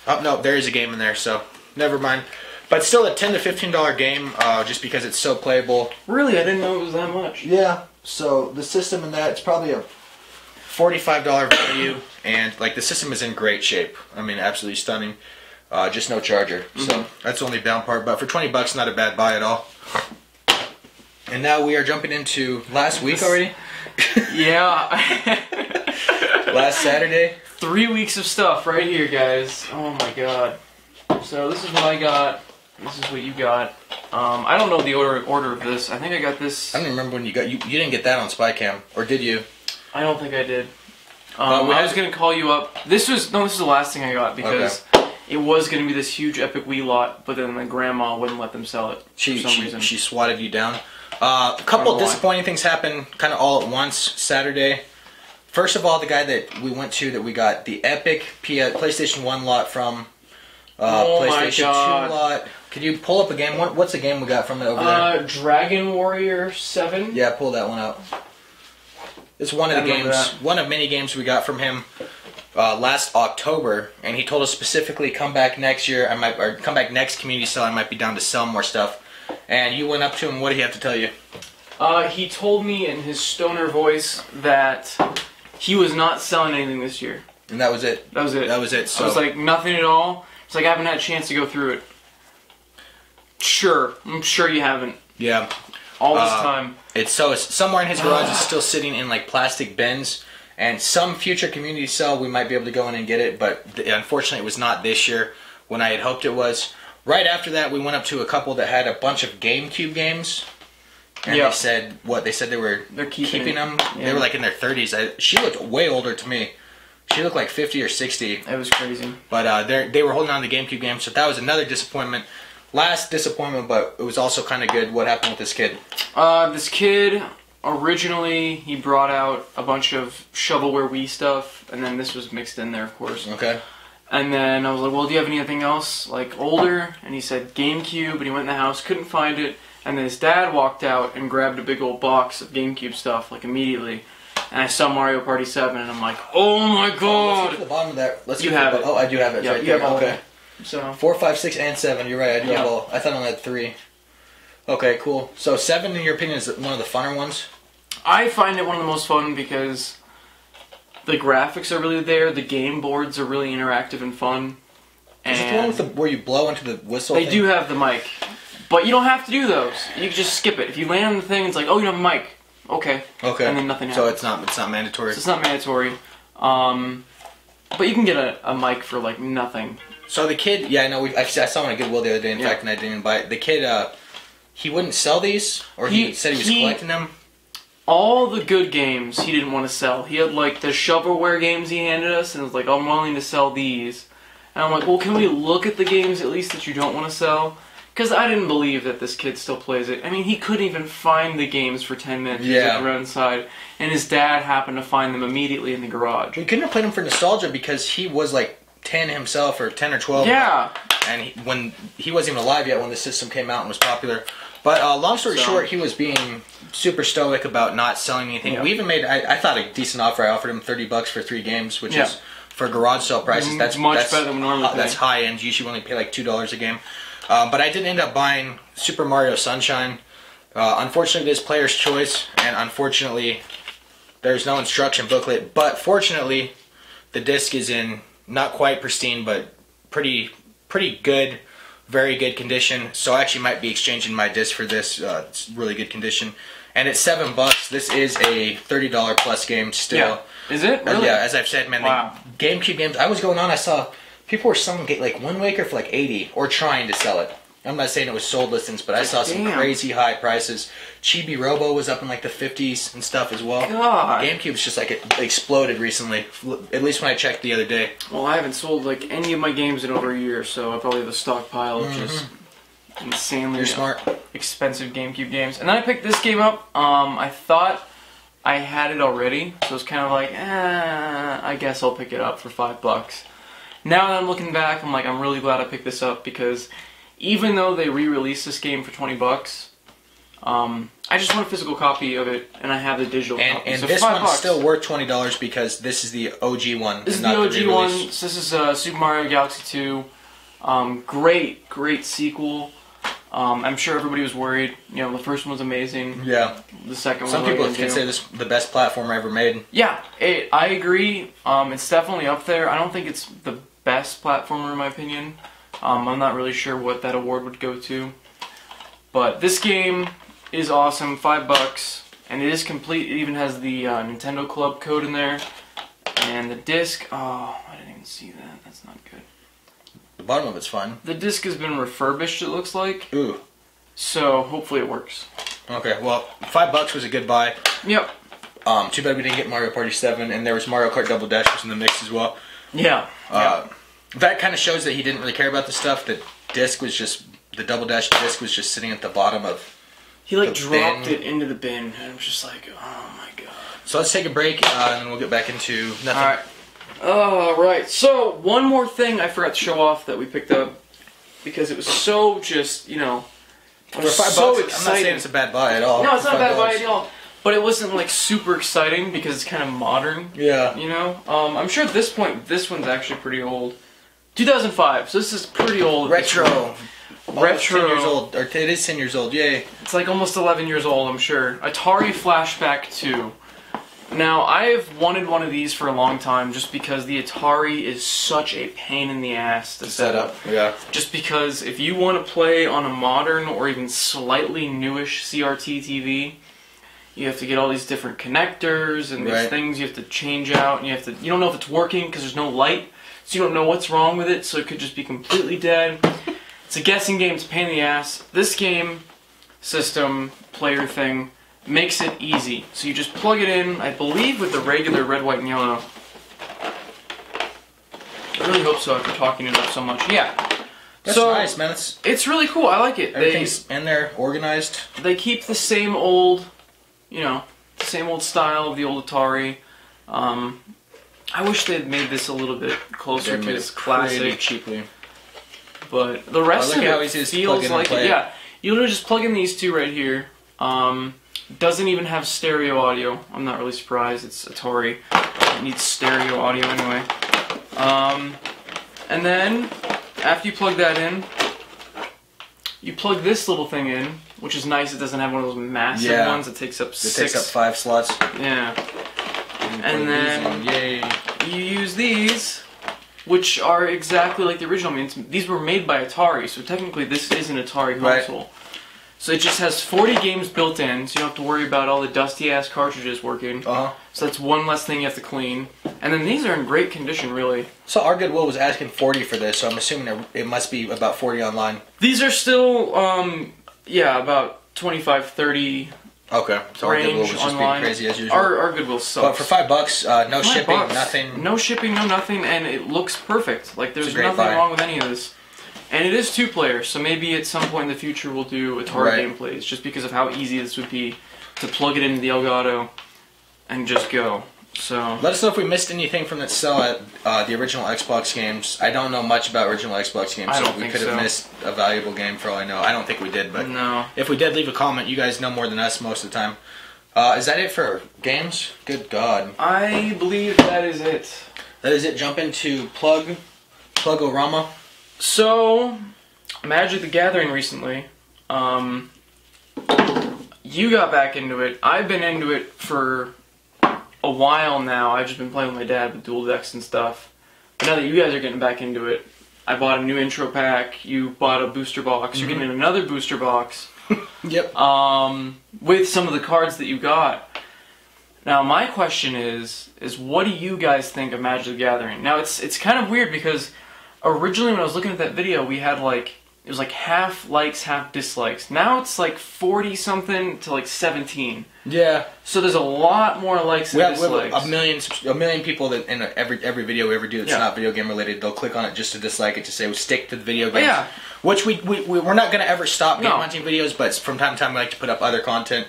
[SPEAKER 2] Oh, no, there is a game in there, so never mind. But still a $10 to $15 game, just because it's so playable.
[SPEAKER 4] Really? I didn't know it was that much.
[SPEAKER 2] Yeah, so the system in that, it's probably a $45 value, and like the system is in great shape. I mean, absolutely stunning. Just no charger, so that's the only down part. But for $20, not a bad buy at all. And now we are jumping into last week already.
[SPEAKER 4] Yeah.
[SPEAKER 2] Last Saturday.
[SPEAKER 4] 3 weeks of stuff right here, guys. Oh my god. So this is what I got. This is what you got. I don't know the order of this. I think I got this.
[SPEAKER 2] I don't remember when you got. You didn't get that on SpyCam, or did you?
[SPEAKER 4] I don't think I did. I was gonna call you up. This is the last thing I got because it was gonna be this huge epic Wii lot, but then the grandma wouldn't let them sell it for some reason. She
[SPEAKER 2] swatted you down. A couple of disappointing things happened kind of all at once Saturday. First of all, the guy that we went to that we got the epic PlayStation 1 lot from, PlayStation 2 lot. Could you pull up a game? What's the game we got from it over there?
[SPEAKER 4] Dragon Warrior 7.
[SPEAKER 2] Yeah, pull that one out. It's one of the games, one of many games we got from him last October, and he told us specifically come back next year. Or come back next community sale. I might be down to sell more stuff. And you went up to him. What did he have to tell you?
[SPEAKER 4] He told me in his stoner voice that he was not selling anything this year.
[SPEAKER 2] And that was it?
[SPEAKER 4] That was it.
[SPEAKER 2] That was it. So
[SPEAKER 4] I was like, nothing at all. It's like, I haven't had a chance to go through it. Sure. I'm sure you haven't.
[SPEAKER 2] Yeah.
[SPEAKER 4] All this time.
[SPEAKER 2] It's somewhere in his garage is still sitting in like plastic bins. And some future community sale, we might be able to go in and get it. But unfortunately, it was not this year when I had hoped it was. Right after that, we went up to a couple that had a bunch of GameCube games. And they said, what? They said they're keeping them. Yeah. They were like in their 30s. She looked way older to me. She looked like 50 or 60.
[SPEAKER 4] It was crazy.
[SPEAKER 2] But they were holding on to the GameCube games, so that was another disappointment. Last disappointment, but it was also kind of good. What happened with this kid?
[SPEAKER 4] This kid, originally, he brought out a bunch of shovelware Wii stuff, and then this was mixed in there, of course.
[SPEAKER 2] Okay.
[SPEAKER 4] And then I was like, well, do you have anything else, like, older? And he said GameCube, and he went in the house, couldn't find it. And then his dad walked out and grabbed a big old box of GameCube stuff, like, immediately. And I saw Mario Party 7, and I'm like, oh my god!
[SPEAKER 2] Let's get to the bottom of that.
[SPEAKER 4] You have it.
[SPEAKER 2] Oh, I do have it.
[SPEAKER 4] Yeah,
[SPEAKER 2] right
[SPEAKER 4] you
[SPEAKER 2] there.
[SPEAKER 4] have all
[SPEAKER 2] okay.
[SPEAKER 4] of it. So
[SPEAKER 2] 4, 5, 6, and 7. You're right. I do have all. I thought I only had 3. Okay, cool. So 7, in your opinion, is one of the funner ones?
[SPEAKER 4] I find it one of the most fun because the graphics are really there. The game boards are really interactive and fun.
[SPEAKER 2] Is it the one with where you blow into the whistle?
[SPEAKER 4] They do have the mic. But you don't have to do those. You can just skip it. If you land on the thing, it's like, oh, you don't have a mic. Okay.
[SPEAKER 2] Okay.
[SPEAKER 4] And then nothing
[SPEAKER 2] So
[SPEAKER 4] happens.
[SPEAKER 2] it's not mandatory.
[SPEAKER 4] So it's not mandatory. But you can get a mic for like nothing.
[SPEAKER 2] So the kid, yeah, I know. I saw him on Goodwill the other day, in fact, and I didn't even buy it. The kid, he wouldn't sell these, or he said he was collecting them.
[SPEAKER 4] All the good games he didn't want to sell. He had like the shovelware games he handed us, and was like, I'm willing to sell these. And I'm like, well, can we look at the games at least that you don't want to sell? Because I didn't believe that this kid still plays it. I mean, he couldn't even find the games for 10 minutes.
[SPEAKER 2] Yeah.
[SPEAKER 4] He was like around inside, and his dad happened to find them immediately in the garage.
[SPEAKER 2] We couldn't have played him for nostalgia because he was like 10 himself, or 10 or 12.
[SPEAKER 4] Yeah.
[SPEAKER 2] And when he wasn't even alive yet when the system came out and was popular. But long story short, he was being super stoic about not selling anything.
[SPEAKER 4] Yeah.
[SPEAKER 2] We even made, I thought, a decent offer. I offered him $30 for 3 games, which is, for garage sale prices, that's
[SPEAKER 4] much better than we normally pay.
[SPEAKER 2] That's high end. You usually only pay like $2 a game. But I did end up buying Super Mario Sunshine. Unfortunately, it is player's choice, and unfortunately, there's no instruction booklet. But fortunately, the disc is in not quite pristine, but pretty good, very good condition. So I actually might be exchanging my disc for this. It's really good condition, and it's $7. This is a $30 plus game still.
[SPEAKER 4] Yeah. Is it? Really?
[SPEAKER 2] Yeah, as I've said, man,
[SPEAKER 4] Wow.
[SPEAKER 2] the GameCube games. I was going on. I saw people were selling like Wind Waker for like $80, or trying to sell it. I'm not saying it was sold listings, but I saw some crazy high prices. Chibi Robo was up in like the 50s and stuff as well.
[SPEAKER 4] God.
[SPEAKER 2] GameCube's just like it exploded recently, at least when I checked the other day.
[SPEAKER 4] Well, I haven't sold like any of my games in over a year, so I probably have a stockpile of just insanely expensive GameCube games. And then I picked this game up. I thought I had it already, so it's kind of like, I guess I'll pick it up for $5. Now that I'm looking back, I'm like, I'm really glad I picked this up, because even though they re-released this game for $20, I just want a physical copy of it, and I have the digital copy.
[SPEAKER 2] And
[SPEAKER 4] so
[SPEAKER 2] this
[SPEAKER 4] $5.
[SPEAKER 2] one's still worth $20 because this is the OG one.
[SPEAKER 4] This is the OG one. So this is Super Mario Galaxy 2. Great sequel. I'm sure everybody was worried. You know, the first one was amazing.
[SPEAKER 2] Yeah.
[SPEAKER 4] The second one.
[SPEAKER 2] Some people consider this the best platformer ever made.
[SPEAKER 4] Yeah, I agree. It's definitely up there. I don't think it's the best platformer in my opinion. I'm not really sure what that award would go to. But this game is awesome. $5, and it is complete. It even has the Nintendo Club code in there, and the disc. Oh, I didn't even see that. That's not good.
[SPEAKER 2] The bottom of it's fun.
[SPEAKER 4] The disc has been refurbished, it looks like.
[SPEAKER 2] Ooh.
[SPEAKER 4] So hopefully it works.
[SPEAKER 2] Okay, well, $5 was a good buy.
[SPEAKER 4] Yep.
[SPEAKER 2] Too bad we didn't get Mario Party 7, and there was Mario Kart Double Dash was in the mix as well.
[SPEAKER 4] Yeah.
[SPEAKER 2] That kind of shows that he didn't really care about the stuff. The disc was just, the Double Dash disc was just sitting at the bottom of
[SPEAKER 4] He like dropped it into the bin, and I was just like, oh my god.
[SPEAKER 2] So let's take a break, and then we'll get back into nothing.
[SPEAKER 4] Alright. Alright, so one more thing I forgot to show off that we picked up, because it was so just, you know,
[SPEAKER 2] For $5, I'm not saying it's a bad buy at all.
[SPEAKER 4] No, it's not a bad buy
[SPEAKER 2] $5.
[SPEAKER 4] at all. But it wasn't like super exciting because it's kind of modern.
[SPEAKER 2] Yeah.
[SPEAKER 4] You know? I'm sure at this point, this one's actually pretty old. 2005, so this is pretty old.
[SPEAKER 2] Retro.
[SPEAKER 4] Retro.
[SPEAKER 2] 10 years old. Or it is 10 years old, yay.
[SPEAKER 4] It's like almost 11 years old, I'm sure. Atari Flashback 2. Now, I've wanted one of these for a long time just because the Atari is such a pain in the ass to set up.
[SPEAKER 2] Yeah.
[SPEAKER 4] Just because if you want to play on a modern or even slightly newish CRT TV, you have to get all these different connectors and these things you have to change out, and you don't know if it's working because there's no light, so you don't know what's wrong with it, so it could just be completely dead. It's a guessing game, it's a pain in the ass. This game, system, player thing, makes it easy. So you just plug it in, I believe with the regular red, white, and yellow. I really hope so after talking it up so much. Yeah.
[SPEAKER 2] That's
[SPEAKER 4] so,
[SPEAKER 2] nice, man.
[SPEAKER 4] It's really cool, I like it.
[SPEAKER 2] Everything's in there, organized.
[SPEAKER 4] They keep the same old, you know, the same old style of the old Atari. I wish they had made this a little bit closer to its classic.
[SPEAKER 2] Cheaply.
[SPEAKER 4] But the rest of it feels like it. Yeah, you literally just plug in these two right here. Doesn't even have stereo audio. I'm not really surprised. It's Atari. It needs stereo audio anyway. And then after you plug that in, you plug this little thing in, which is nice. It doesn't have one of those massive ones that takes up
[SPEAKER 2] It takes up 5 slots.
[SPEAKER 4] Yeah. And then you use these, which are exactly like the original. I mean, these were made by Atari, so technically this is an Atari console. So it just has 40 games built in, so you don't have to worry about all the dusty-ass cartridges working.
[SPEAKER 2] Uh-huh.
[SPEAKER 4] So that's one less thing you have to clean. And then these are in great condition, really.
[SPEAKER 2] So our Goodwill was asking 40 for this, so I'm assuming it must be about 40 online.
[SPEAKER 4] These are still, yeah, about 25, 30
[SPEAKER 2] Okay, so our Goodwill was just
[SPEAKER 4] online.
[SPEAKER 2] being crazy as usual.
[SPEAKER 4] Our Goodwill sucks.
[SPEAKER 2] But for $5, no shipping,
[SPEAKER 4] $5.
[SPEAKER 2] nothing.
[SPEAKER 4] No shipping, no nothing, and it looks perfect. Like, there's
[SPEAKER 2] It's a great
[SPEAKER 4] nothing
[SPEAKER 2] buy.
[SPEAKER 4] wrong with any of this. And it is 2-player, so maybe at some point in the future we'll do Atari
[SPEAKER 2] Right.
[SPEAKER 4] gameplays, just because of how easy this would be to plug it into the Elgato and just go. So
[SPEAKER 2] Let us know if we missed anything from that sell at the original Xbox games. I don't know much about original Xbox games,
[SPEAKER 4] I
[SPEAKER 2] so
[SPEAKER 4] don't
[SPEAKER 2] we
[SPEAKER 4] think
[SPEAKER 2] could have
[SPEAKER 4] so.
[SPEAKER 2] missed a valuable game for all I know. I don't think we did, but
[SPEAKER 4] no.
[SPEAKER 2] if we did, leave a comment. You guys know more than us most of the time. Is that it for games? Good God.
[SPEAKER 4] I believe that is it.
[SPEAKER 2] That is it. Jump into Plug-O-Rama.
[SPEAKER 4] So, Magic the Gathering recently. You got back into it. I've been into it for a while now. I've just been playing with my dad with dual decks and stuff. But now that you guys are getting back into it, I bought a new intro pack. You bought a booster box. You're getting another booster box.
[SPEAKER 2] Yep.
[SPEAKER 4] With some of the cards that you got. Now my question is what do you guys think of Magic the Gathering? Now it's kind of weird because originally when I was looking at that video we had like, it was like half likes, half dislikes. Now it's like 40 something to like 17.
[SPEAKER 2] Yeah.
[SPEAKER 4] So there's a lot more likes
[SPEAKER 2] We
[SPEAKER 4] than
[SPEAKER 2] have
[SPEAKER 4] dislikes.
[SPEAKER 2] a million people that in every video we ever do that's
[SPEAKER 4] Yeah.
[SPEAKER 2] not video game related, they'll click on it just to dislike it, to say we stick to the video games.
[SPEAKER 4] Yeah.
[SPEAKER 2] Which we're not going to ever stop game
[SPEAKER 4] No.
[SPEAKER 2] hunting videos, but from time to time we like to put up other content.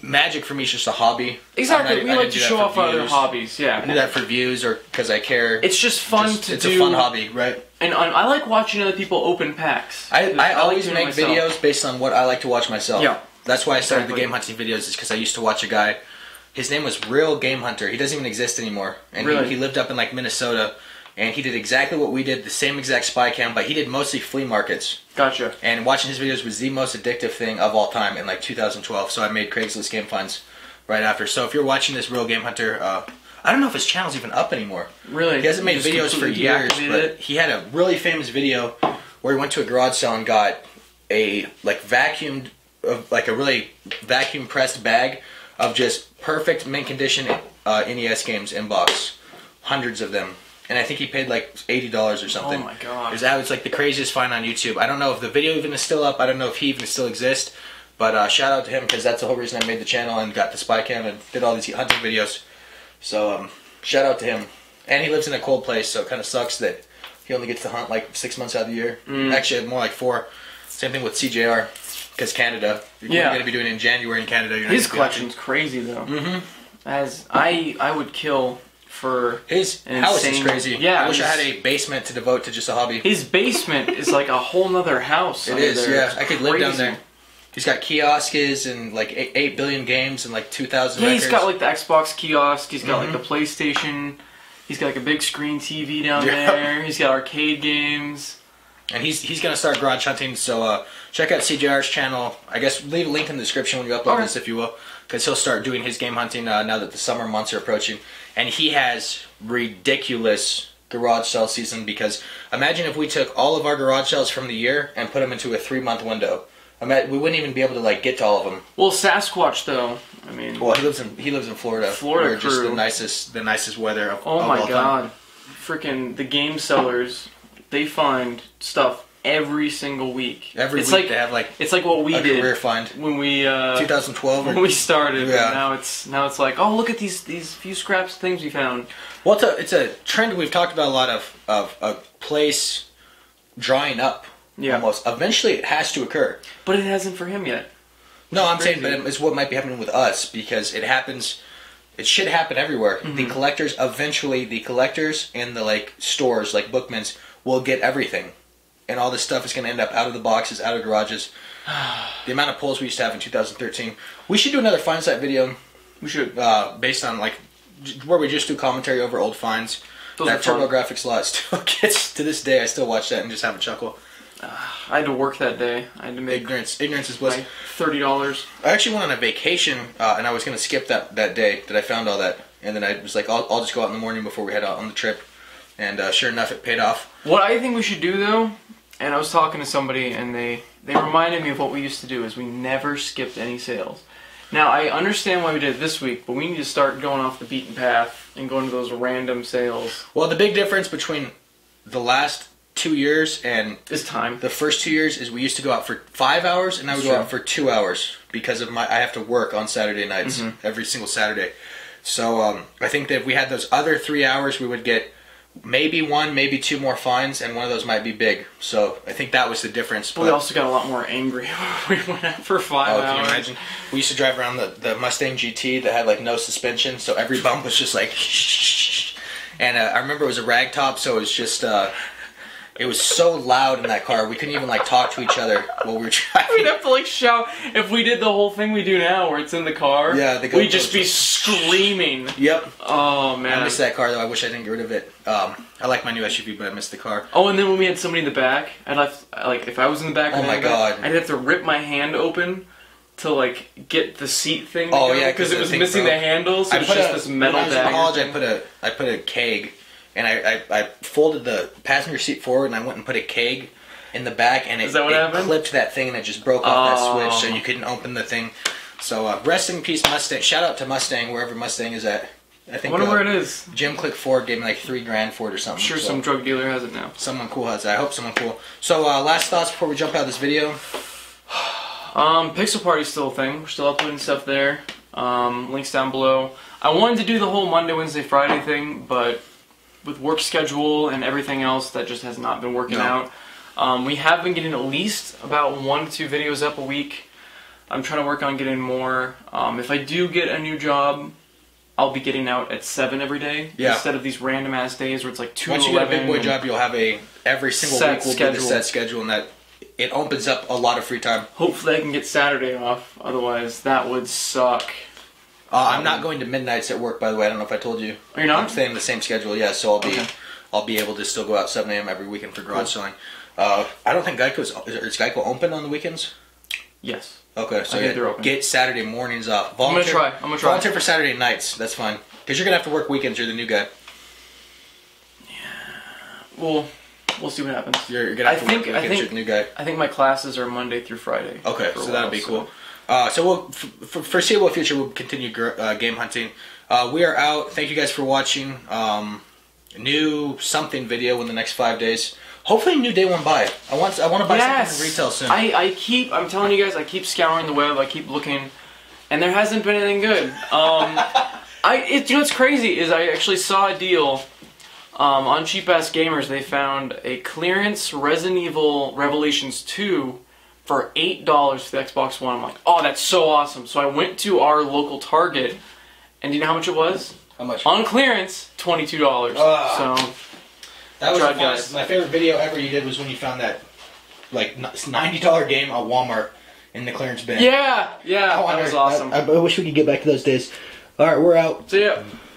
[SPEAKER 2] Magic for me is just a hobby.
[SPEAKER 4] Exactly,
[SPEAKER 2] I
[SPEAKER 4] we like
[SPEAKER 2] do
[SPEAKER 4] to
[SPEAKER 2] that
[SPEAKER 4] show
[SPEAKER 2] for
[SPEAKER 4] off other
[SPEAKER 2] views.
[SPEAKER 4] hobbies,
[SPEAKER 2] I do
[SPEAKER 4] yeah.
[SPEAKER 2] that for views or because I care.
[SPEAKER 4] It's just fun to
[SPEAKER 2] it's
[SPEAKER 4] do.
[SPEAKER 2] a fun hobby, right?
[SPEAKER 4] And I like watching other people open packs.
[SPEAKER 2] I
[SPEAKER 4] like
[SPEAKER 2] always
[SPEAKER 4] doing
[SPEAKER 2] make
[SPEAKER 4] it myself.
[SPEAKER 2] videos based on what I like to watch myself.
[SPEAKER 4] Yeah.
[SPEAKER 2] That's why I started
[SPEAKER 4] Exactly.
[SPEAKER 2] the game hunting videos, is because I used to watch a guy. His name was Real Game Hunter. He doesn't even exist anymore. And
[SPEAKER 4] Really?
[SPEAKER 2] he lived up in like Minnesota. And he did exactly what we did, the same exact spy cam, but he did mostly flea markets.
[SPEAKER 4] Gotcha.
[SPEAKER 2] And watching his videos was the most addictive thing of all time in like 2012. So I made Craigslist game finds right after. So if you're watching this Real Game Hunter, I don't know if his channel's even up anymore.
[SPEAKER 4] Really?
[SPEAKER 2] He hasn't made
[SPEAKER 4] You just
[SPEAKER 2] videos for
[SPEAKER 4] completely
[SPEAKER 2] years,
[SPEAKER 4] deactivated
[SPEAKER 2] but
[SPEAKER 4] it?
[SPEAKER 2] he had a really famous video where he went to a garage sale and got a like a really vacuum pressed bag of just perfect mint condition NES games in box, hundreds of them, and I think he paid like $80 or something.
[SPEAKER 4] Oh my god!
[SPEAKER 2] It's like the craziest find on YouTube. I don't know if the video even is still up. I don't know if he even still exists. But shout out to him, because that's the whole reason I made the channel and got the spy cam and did all these hunting videos. So shout out to him. And he lives in a cold place, so it kind of sucks that he only gets to hunt like 6 months out of the year. Actually, more like 4. Same thing with CJR, because Canada. You're going to be doing it in January in Canada. You're not
[SPEAKER 4] His
[SPEAKER 2] gonna be
[SPEAKER 4] collection's crazy though. As I would kill for
[SPEAKER 2] his
[SPEAKER 4] an
[SPEAKER 2] house is
[SPEAKER 4] insane-
[SPEAKER 2] crazy.
[SPEAKER 4] Yeah,
[SPEAKER 2] I wish I had a basement to devote to just a hobby.
[SPEAKER 4] his basement is like a whole nother house.
[SPEAKER 2] It
[SPEAKER 4] under
[SPEAKER 2] is,
[SPEAKER 4] there.
[SPEAKER 2] yeah.
[SPEAKER 4] It's
[SPEAKER 2] I could live down
[SPEAKER 4] crazy.
[SPEAKER 2] there. He's got kiosks and like 8 billion games and like 2,000
[SPEAKER 4] Yeah,
[SPEAKER 2] records.
[SPEAKER 4] he's got like the Xbox kiosk. He's got like the PlayStation. He's got like a big screen TV down
[SPEAKER 2] Yeah.
[SPEAKER 4] there. He's got arcade games.
[SPEAKER 2] And he's going to start garage hunting, so check out CJR's channel. I guess leave a link in the description when you upload this, if you will, because he'll start doing his game hunting now that the summer months are approaching. And he has ridiculous garage sale season, because imagine if we took all of our garage sales from the year and put them into a 3-month window. We wouldn't even be able to like get to all of them.
[SPEAKER 4] Well, Sasquatch though. I mean,
[SPEAKER 2] Well, he lives in Florida.
[SPEAKER 4] Florida
[SPEAKER 2] where just
[SPEAKER 4] crew.
[SPEAKER 2] the nicest weather of
[SPEAKER 4] oh
[SPEAKER 2] of
[SPEAKER 4] my
[SPEAKER 2] all time.
[SPEAKER 4] god, freaking the game sellers! They find stuff every single week.
[SPEAKER 2] Every
[SPEAKER 4] it's
[SPEAKER 2] week
[SPEAKER 4] like,
[SPEAKER 2] they have like
[SPEAKER 4] it's like what we
[SPEAKER 2] a
[SPEAKER 4] did
[SPEAKER 2] career find.
[SPEAKER 4] when we
[SPEAKER 2] 2012
[SPEAKER 4] when we started.
[SPEAKER 2] Yeah.
[SPEAKER 4] But now it's like, oh, look at these few scraps of things we found.
[SPEAKER 2] Well, it's a trend we've talked about a lot of a place drying up.
[SPEAKER 4] Yeah.
[SPEAKER 2] Almost. Eventually, it has to occur.
[SPEAKER 4] But it hasn't for him yet.
[SPEAKER 2] No, I'm
[SPEAKER 4] crazy.
[SPEAKER 2] saying, but it's what might be happening with us, because it happens. It should happen everywhere. The collectors eventually, the collectors and the like stores like Bookman's will get everything, and all this stuff is going to end up out of the boxes, out of garages. The amount of pulls we used to have in 2013. We should do another find site video.
[SPEAKER 4] We should.
[SPEAKER 2] Based on like where we just do commentary over old finds.
[SPEAKER 4] Those
[SPEAKER 2] That
[SPEAKER 4] are fun.
[SPEAKER 2] TurboGrafx lot still gets, to this day, I still watch that and just have a chuckle.
[SPEAKER 4] I had to work that day. I had to make
[SPEAKER 2] Ignorance is bliss.
[SPEAKER 4] like $30.
[SPEAKER 2] I actually went on a vacation, and I was going to skip that day that I found all that. And then I was like, I'll just go out in the morning before we head out on the trip. And sure enough, it paid off.
[SPEAKER 4] What I think we should do though and I was talking to somebody, and they reminded me of what we used to do. Is we never skipped any sales. Now I understand why we did it this week, but we need to start going off the beaten path and going to those random sales.
[SPEAKER 2] Well, the big difference between the last 2 years and
[SPEAKER 4] This time.
[SPEAKER 2] the first 2 years is we used to go out for 5 hours, and now we go out for 2 hours because of I have to work on Saturday nights every single Saturday. So I think that if we had those other 3 hours, we would get maybe 1, maybe 2 more fines, and one of those might be big. So I think that was the difference.
[SPEAKER 4] But we also got a lot more angry when we went out for 5 hours.
[SPEAKER 2] Can you imagine? We used to drive around the Mustang GT that had like no suspension, so every bump was just like and I remember it was a rag top, so it was just it was so loud in that car we couldn't even like talk to each other while we were driving.
[SPEAKER 4] We'd have to like shout. If we did the whole thing we do now where it's in the car, we'd just be screaming.
[SPEAKER 2] Yep.
[SPEAKER 4] Oh man,
[SPEAKER 2] I miss that car though. I wish I didn't get rid of it. I like my new SUV, but I miss the car.
[SPEAKER 4] Oh, and then when we had somebody in the back, if I was in the back,
[SPEAKER 2] oh my god,
[SPEAKER 4] I'd have to rip my hand open to like get the seat thing.
[SPEAKER 2] Oh yeah,
[SPEAKER 4] because it was missing the handle, so it's just this metal
[SPEAKER 2] bag. In college, I put a keg, and I folded the passenger seat forward, and I went and put a keg in the back, and it clipped that thing, and it just broke off that switch, so you couldn't open the thing. So rest in peace, Mustang. Shout out to Mustang, wherever Mustang is at. I
[SPEAKER 4] wonder where it is.
[SPEAKER 2] Jim Click Ford gave me like $3,000 for it or something.
[SPEAKER 4] I'm sure some drug dealer has it now.
[SPEAKER 2] Someone cool has it. I hope someone cool. So last thoughts before we jump out of this video.
[SPEAKER 4] Pixel Party's still a thing. We're still uploading stuff there. Links down below. I wanted to do the whole Monday, Wednesday, Friday thing, but with work schedule and everything else, that just has not been working out. We have been getting at least about 1 to 2 videos up a week. I'm trying to work on getting more. If I do get a new job, I'll be getting out at 7 every day instead of these random ass days where it's like 2 to 11.
[SPEAKER 2] Once you get a big boy job, you'll have every single week will be the set schedule, and that it opens up a lot of free time.
[SPEAKER 4] Hopefully I can get Saturday off, otherwise that would suck.
[SPEAKER 2] I'm not going to midnights at work, by the way. I don't know if I told you.
[SPEAKER 4] Are you not?
[SPEAKER 2] I'm staying the same schedule, yeah, so I'll be able to still go out 7 a.m. every weekend for garage selling. I don't think is Geico open on the weekends?
[SPEAKER 4] Yes.
[SPEAKER 2] Okay, so
[SPEAKER 4] they're open.
[SPEAKER 2] Get Saturday mornings off.
[SPEAKER 4] I'm gonna try.
[SPEAKER 2] Volunteer for Saturday nights. That's fine. Because you're gonna have to work weekends. You're the new guy.
[SPEAKER 4] Yeah. Well, we'll see what happens.
[SPEAKER 2] You're gonna have to work weekends. You're the new guy.
[SPEAKER 4] I think my classes are Monday through Friday.
[SPEAKER 2] Okay, so that'll be cool. So we'll, for foreseeable future, we'll continue game hunting. We are out. Thank you guys for watching. New something video in the next 5 days. Hopefully, a new day one buy. I want to buy something in retail soon.
[SPEAKER 4] I'm telling you guys, I keep scouring the web. I keep looking, and there hasn't been anything good. You know what's crazy is I actually saw a deal on Cheap Ass Gamers. They found a clearance Resident Evil Revelations 2 for $8 for the Xbox One. I'm like, oh, that's so awesome. So I went to our local Target, and do you know how much it was?
[SPEAKER 2] How much?
[SPEAKER 4] On clearance, $22. So
[SPEAKER 2] that was my favorite video ever you did was when you found that like $90 game on Walmart in the clearance bin.
[SPEAKER 4] Yeah, that was awesome.
[SPEAKER 2] I wish we could get back to those days. All right, we're out.
[SPEAKER 4] See ya.